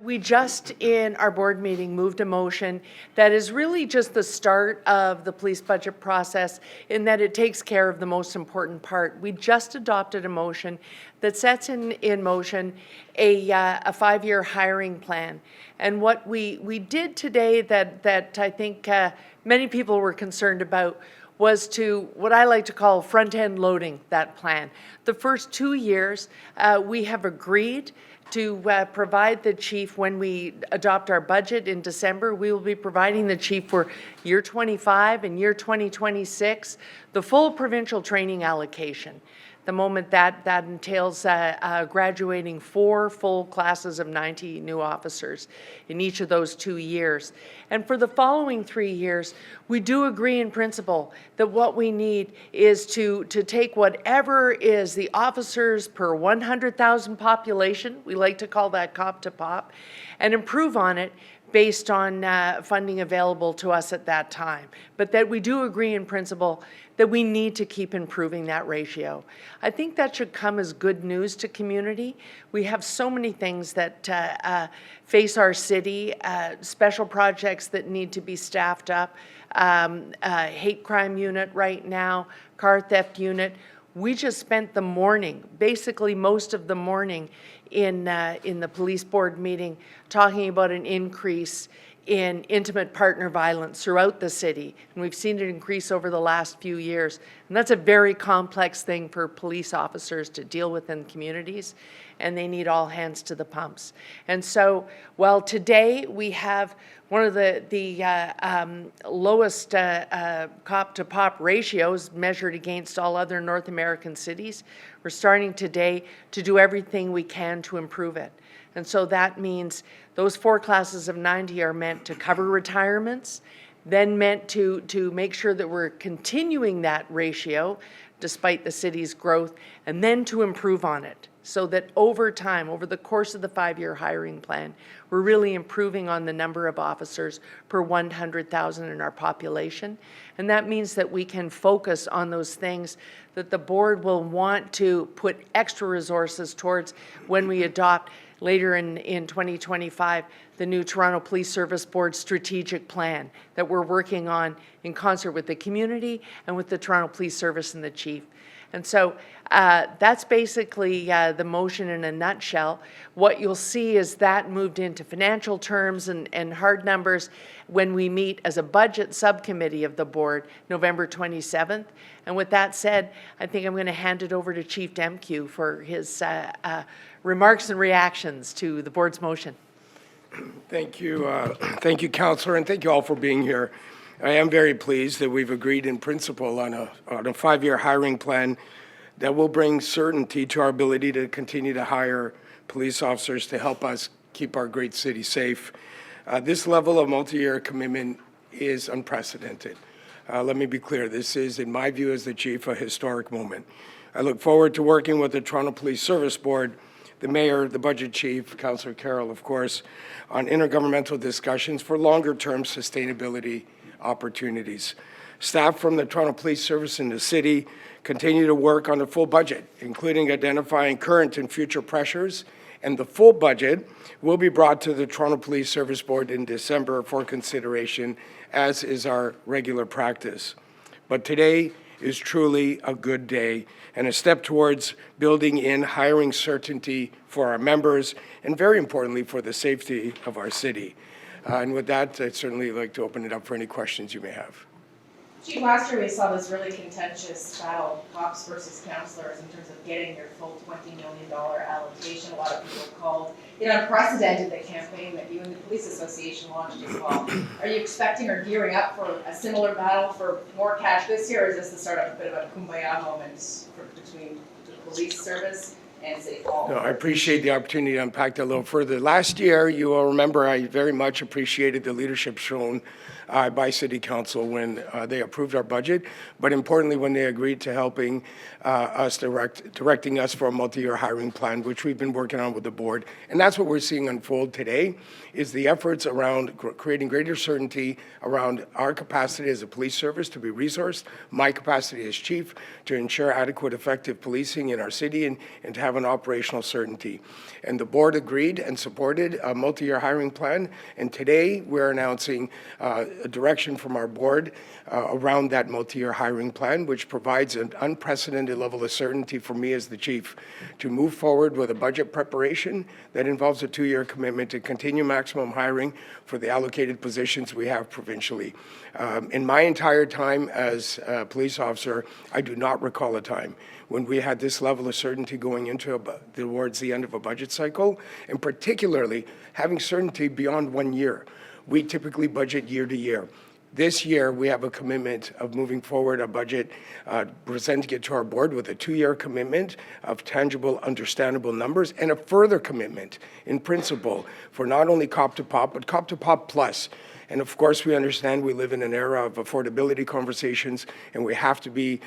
We just, in our board meeting, moved a motion that is really just the start of the police budget process in that it takes care of the most important part. We just adopted a motion that sets in motion a 5-year hiring plan. And what we did today that I think many people were concerned about was to, what I like to call, front-end loading that plan. The first 2 years, we have agreed to provide the chief, when we adopt our budget in December, we will be providing the chief for year 25 and year 2026, the full provincial training allocation. The moment that entails graduating 4 full classes of 90 new officers in each of those 2 years. And for the following 3 years, we do agree in principle that what we need is to take whatever is the officers per 100,000 population, we like to call that COP to POP, and improve on it based on funding available to us at that time. But that we do agree in principle that we need to keep improving that ratio. I think that should come as good news to community. We have so many things that face our city, special projects that need to be staffed up, hate crime unit right now, car theft unit. We just spent the morning, basically most of the morning, in the police board meeting talking about an increase in intimate partner violence throughout the city. And we've seen it increase over the last few years. And that's a very complex thing for police officers to deal with in communities, and they need all hands to the pumps. And so, while today we have one of the lowest COP to POP ratios measured against all other North American cities, we're starting today to do everything we can to improve it. And so that means those 4 classes of 90 are meant to cover retirements, then meant to make sure that we're continuing that ratio despite the city's growth, and then to improve on it so that over time, over the course of the 5-year hiring plan, we're really improving on the number of officers per 100,000 in our population. And that means that we can focus on those things that the board will want to put extra resources towards when we adopt later in 2025, the new Toronto Police Service Board strategic plan that we're working on in concert with the community and with the Toronto Police Service and the chief. And so that's basically the motion in a nutshell. What you'll see is that moved into financial terms and hard numbers when we meet as a budget subcommittee of the board November 27th. And with that said, I think I'm going to hand it over to Chief Demkiw for his remarks and reactions to the board's motion. Thank you, Councillor, and thank you all for being here. I am very pleased that we've agreed in principle on a 5-year hiring plan that will bring certainty to our ability to continue to hire police officers to help us keep our great city safe. This level of multi-year commitment is unprecedented. Let me be clear, this is, in my view as the chief, a historic moment. I look forward to working with the Toronto Police Service Board, the mayor, the budget chief, Councillor Carroll, of course, on intergovernmental discussions for longer-term sustainability opportunities. Staff from the Toronto Police Service and the city continue to work on the full budget, including identifying current and future pressures, and the full budget will be brought to the Toronto Police Service Board in December for consideration, as is our regular practice. But today is truly a good day and a step towards building in hiring certainty for our members and, very importantly, for the safety of our city. And with that, I'd certainly like to open it up for any questions you may have. Chief, last year we saw this really contentious battle, cops versus councillors, in terms of getting your full $20 million allocation. A lot of people called it unprecedented, the campaign that you and the Police Association launched as well. Are you expecting or gearing up for a similar battle for more cash this year, or is this the start of a bit of a kumbaya moment between the police service and City Hall? No, I appreciate the opportunity to unpack that a little further. Last year, you will remember, I very much appreciated the leadership shown by City Council when they approved our budget, but importantly when they agreed to helping us directing us for a multi-year hiring plan, which we've been working on with the board. And that's what we're seeing unfold today, is the efforts around creating greater certainty around our capacity as a police service to be resourced, my capacity as chief to ensure adequate, effective policing in our city and to have an operational certainty. And the board agreed and supported a multi-year hiring plan. And today, we're announcing a direction from our board around that multi-year hiring plan, which provides an unprecedented level of certainty for me as the chief to move forward with a budget preparation that involves a 2-year commitment to continue maximum hiring for the allocated positions we have provincially. In my entire time as a police officer, I do not recall a time when we had this level of certainty going into towards the end of a budget cycle, and particularly having certainty beyond 1 year. We typically budget year to year. This year, we have a commitment of moving forward a budget, presenting it to our board with a 2-year commitment of tangible, understandable numbers, and a further commitment in principle for not only COP to POP, but COP to POP plus. And of course, we understand we live in an era of affordability conversations, and we have to be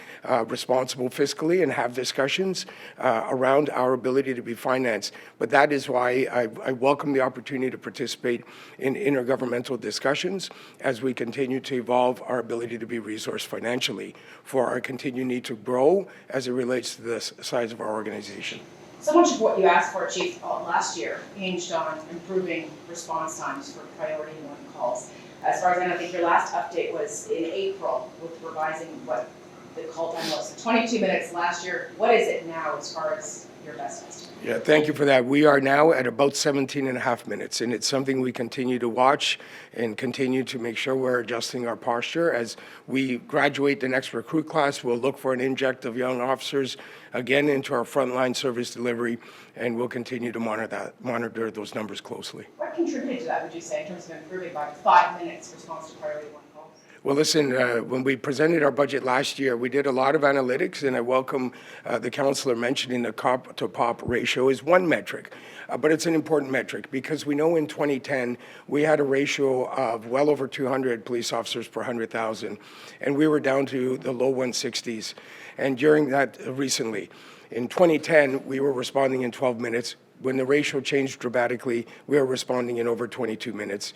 responsible fiscally and have discussions around our ability to be financed. But that is why I welcome the opportunity to participate in intergovernmental discussions as we continue to evolve our ability to be resourced financially for our continued need to grow as it relates to the size of our organization. So much of what you asked for, Chief, last year hinged on improving response times for priority 1 calls. As far as I know, I think your last update was in April with revising what the call time was. So 22 minutes last year. What is it now as far as your best estimate? Yeah, thank you for that. We are now at about 17 and a half minutes, and it's something we continue to watch and continue to make sure we're adjusting our posture. As we graduate the next recruit class, we'll look for an inject of young officers again into our frontline service delivery, and we'll continue to monitor those numbers closely. What contributed to that, would you say, in terms of improving by 5 minutes response to priority 1 calls? Well, listen, when we presented our budget last year, we did a lot of analytics, and I welcome the councillor mentioning the COP to POP ratio is one metric, but it's an important metric because we know in 2010 we had a ratio of well over 200 police officers per 100,000, and we were down to the low 160s. And during that recently, in 2010, we were responding in 12 minutes. When the ratio changed dramatically, we are responding in over 22 minutes.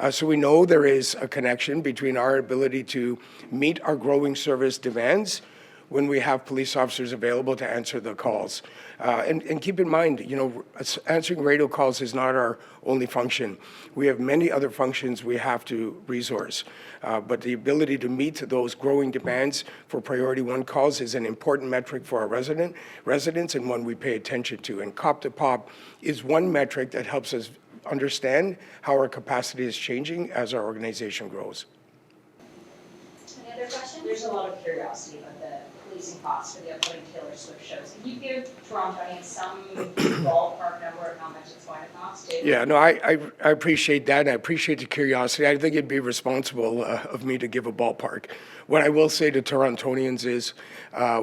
So we know there is a connection between our ability to meet our growing service demands when we have police officers available to answer the calls. And keep in mind, you know, answering radio calls is not our only function. We have many other functions we have to resource. But the ability to meet those growing demands for priority 1 calls is an important metric for our residents and one we pay attention to. And COP to POP is one metric that helps us understand how our capacity is changing as our organization grows. Any other questions? There's a lot of curiosity about the policing costs for the upcoming Taylor Swift shows. Can you give Torontonians some ballpark number of how much it's going to cost? Yeah, no, I appreciate that, and I appreciate the curiosity. I think it'd be responsible of me to give a ballpark. What I will say to Torontonians is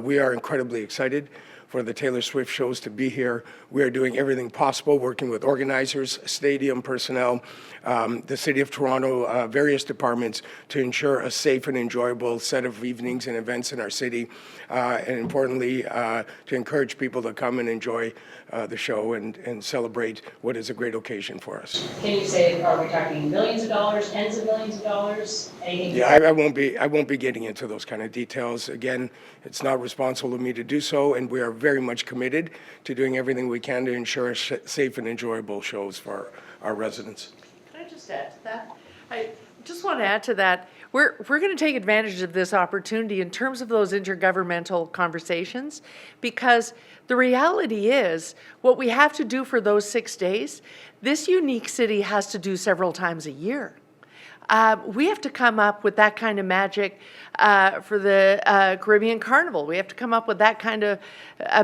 we are incredibly excited for the Taylor Swift shows to be here. We are doing everything possible, working with organizers, stadium personnel, the City of Toronto, various departments to ensure a safe and enjoyable set of evenings and events in our city, and importantly, to encourage people to come and enjoy the show and celebrate what is a great occasion for us. Can you say, are we talking millions of dollars, tens of millions of dollars, anything? Yeah, I won't be getting into those kind of details. Again, it's not responsible of me to do so, and we are very much committed to doing everything we can to ensure safe and enjoyable shows for our residents. Can I just add to that? I just want to add to that. We're going to take advantage of this opportunity in terms of those intergovernmental conversations, because the reality is what we have to do for those 6 days, this unique city has to do several times a year. We have to come up with that kind of magic for the Caribbean Carnival. We have to come up with that kind of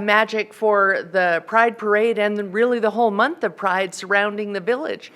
magic for the Pride Parade and then really the whole month of Pride surrounding the village.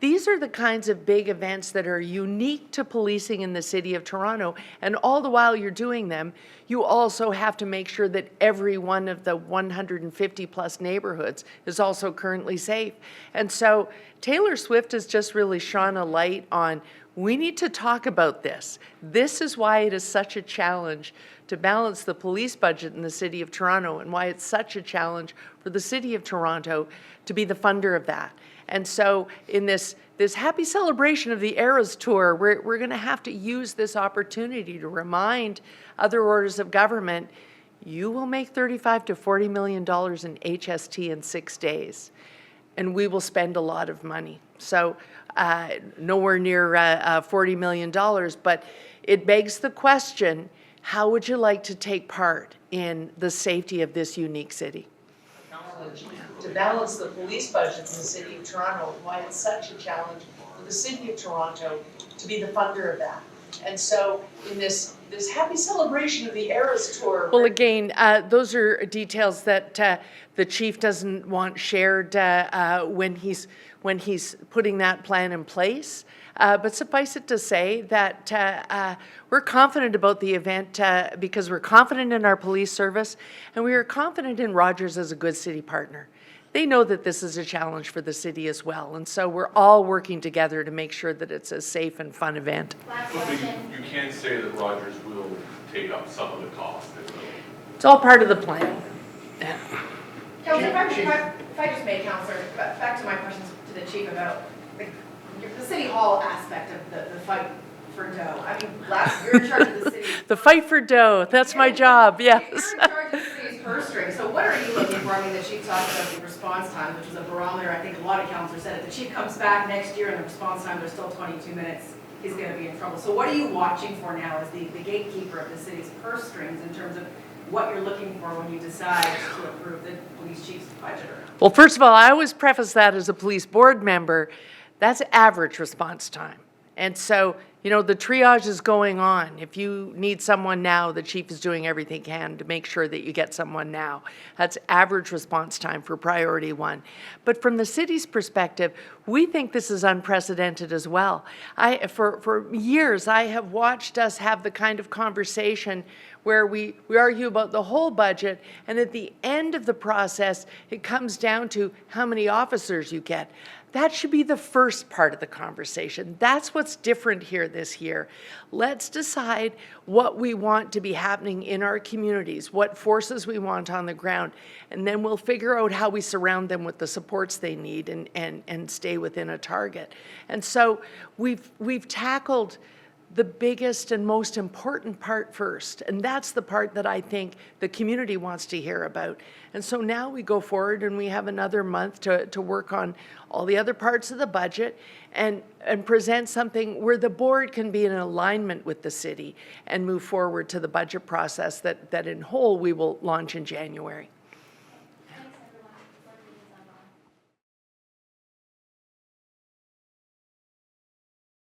These are the kinds of big events that are unique to policing in the City of Toronto, and all the while you're doing them, you also have to make sure that every one of the 150 plus neighborhoods is also currently safe. And so Taylor Swift has just really shone a light on, we need to talk about this. This is why it is such a challenge to balance the police budget in the City of Toronto, and why it's such a challenge for the City of Toronto to be the funder of that. And so in this happy celebration of the Eras Tour, we're going to have to use this opportunity to remind other orders of government, you will make $35 to $40 million in HST in 6 days, and we will spend a lot of money. So nowhere near $40 million, but it begs the question, how would you like to take part in the safety of this unique city? To balance the police budget in the city of Toronto, why it's such a challenge for the city of Toronto to be the funder of that. And so in this happy celebration of the Eras Tour. Well, again, those are details that the chief doesn't want shared when he's putting that plan in place. But suffice it to say that we're confident about the event because we're confident in our police service, and we are confident in Rogers as a good city partner. They know that this is a challenge for the city as well, and so we're all working together to make sure that it's a safe and fun event. Last But question. you can say that Rogers will take up some of the cost. It's all part of the plan. Councillor, if I just may, Councillor, back to my questions to the chief about the city hall aspect of the fight for dough. I mean, you're in charge of the city. The fight for dough, that's my job, yes. You're in charge of the city's purse string, so what are you looking for? I mean, the chief talked about the response time, which was a barometer. I think a lot of councillors said if the chief comes back next year and the response time, there's still 22 minutes, he's going to be in trouble. So what are you watching for now as the gatekeeper of the city's purse strings in terms of what you're looking for when you decide to approve the police chief's budget? Well, first of all, I always preface that as a police board member, that's average response time. And so, you know, the triage is going on. If you need someone now, the chief is doing everything he can to make sure that you get someone now. That's average response time for priority one. But from the city's perspective, we think this is unprecedented as well. For years, I have watched us have the kind of conversation where we argue about the whole budget, and at the end of the process, it comes down to how many officers you get. That should be the first part of the conversation. That's what's different here this year. Let's decide what we want to be happening in our communities, what forces we want on the ground, and then we'll figure out how we surround them with the supports they need and stay within a target. And so we've tackled the biggest and most important part first, and that's the part that I think the community wants to hear about. And so now we go forward and we have another month to work on all the other parts of the budget and present something where the board can be in alignment with the city and move forward to the budget process that in whole we will launch in January.